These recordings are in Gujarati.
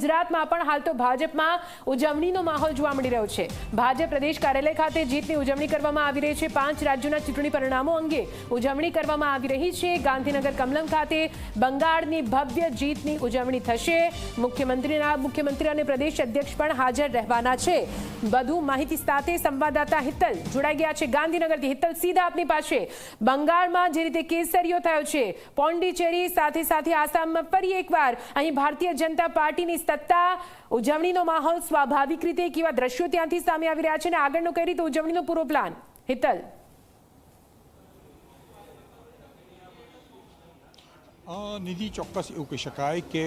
ગુજરાતમાં પણ હાલ તો ભાજપમાં ઉજવણીનો માહોલ જોવા મળી રહ્યો છે। ભાજપ પ્રદેશ કાર્યાલય ખાતે જીતની ઉજવણી કરવામાં આવી રહી છે। 5 રાજ્યોના ચૂંટણી પરિણામો અંગે ઉજવણી કરવામાં આવી રહી છે। ગાંધીનગર કમલમ ખાતે બંગાળની ભવ્ય જીતની ઉજવણી થશે। મુખ્યમંત્રી અને પ્રદેશ અધ્યક્ષ પણ હાજર રહેવાના છે। વધુ માહિતી સાથે સંવાદદાતા હિતલ જોડાઈ ગયા છે ગાંધીનગરથી। હિતલ, સીધા આપની પાસે, બંગાળમાં જે રીતે કેસરીયો થયો છે, પોંડિચેરી સાથે સાથે આસામમાં ફરી એકવાર અહીં ભારતીય જનતા પાર્ટીની સત્તા, ઉજવણીનો માહોલ સ્વાભાવિક રીતે કેવા દ્રશ્યો ત્યાંથી સામે આવી રહ્યા છે અને આગળનો કઈ રીતે ઉજવણીનો પૂરો પ્લાન? હિતલ, નિધિ, ચોક્કસ એવું કહી શકાય કે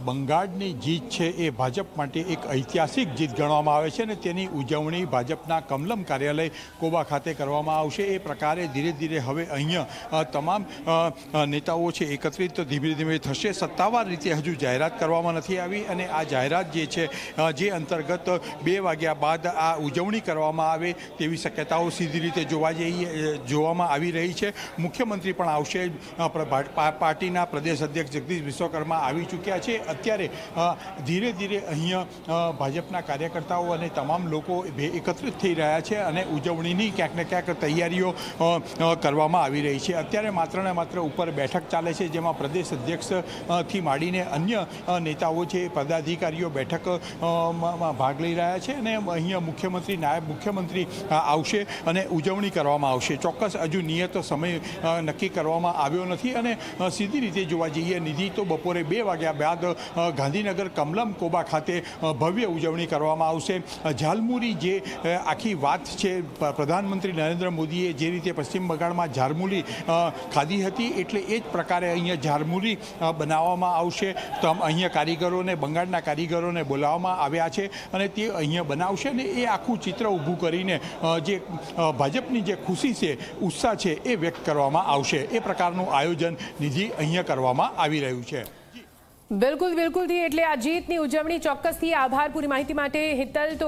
બંગાળની જીત છે એ ભાજપ માટે એક ઐતિહાસિક જીત ગણવામાં આવે છે અને તેની ઉજવણી ભાજપના કમલમ કાર્યાલય કોબા ખાતે કરવામાં આવશે। એ પ્રકારે ધીરે ધીરે હવે અહીંયા તમામ નેતાઓ છે એકત્રિત ધીમે ધીમે થશે। સત્તાવાર રીતે હજુ જાહેરાત કરવામાં નથી આવી અને આ જાહેરાત જે છે જે અંતર્ગત 2 વાગ્યા બાદ આ ઉજવણી કરવામાં આવે તેવી શક્યતાઓ સીધી રીતે જોવામાં આવી રહી છે। મુખ્યમંત્રી પણ આવશે। પાર્ટી પ્રદેશ અધ્યક્ષ જગદીશ વિશ્વકર્મા આવી ચૂક્યા છે। અત્યારે ધીરે ધીરે અહીંયા ભાજપના કાર્યકર્તાઓ અને તમામ લોકો એકત્રિત થઈ રહ્યા છે અને ઉજવણીની ક્યાંક ને ક્યાંક તૈયારીઓ કરવામાં આવી રહી છે। અત્યારે માત્ર ને માત્ર ઉપર બેઠક ચાલે છે જેમાં પ્રદેશ અધ્યક્ષથી માંડીને અન્ય નેતાઓ છે, પદાધિકારીઓ બેઠકમાં ભાગ લઈ રહ્યા છે અને અહીંયા મુખ્યમંત્રી, નાયબ મુખ્યમંત્રી આવશે અને ઉજવણી કરવામાં આવશે। ચોક્કસ હજુ નિયત સમય નક્કી કરવામાં આવ્યો નથી અને સીધી રીતે જોવા જઈએ નિધિ તો બપોરે 2 વાગ્યા બાદ ગાંધીનગર કમલમ કોબા ખાતે ભવ્ય ઉજવણી કરવામાં આવશે। ઝાલમુરી જે આખી વાત છે, પ્રધાનમંત્રી નરેન્દ્ર મોદીએ જે રીતે પશ્ચિમ બંગાળમાં ઝાલમુરી ખાધી હતી એટલે એ જ પ્રકારે અહીંયા ઝાલમુરી બનાવવામાં આવશે। તો અહીંયા કારીગરોને, બંગાળના કારીગરોને બોલાવવામાં આવ્યા છે અને તે અહીંયા બનાવશે અને એ આખું ચિત્ર ઊભું કરીને જે ભાજપની જે ખુશી છે, ઉત્સાહ છે એ વ્યક્ત કરવામાં આવશે। એ પ્રકારનું આયોજન નિધિ અહીંયા કરવામાં આવી રહ્યું છે। બિલકુલ, એટલે આ જીતની ઉજવણી ચોક્કસથી, આભાર પૂરી માહિતી માટે હિતલ। તો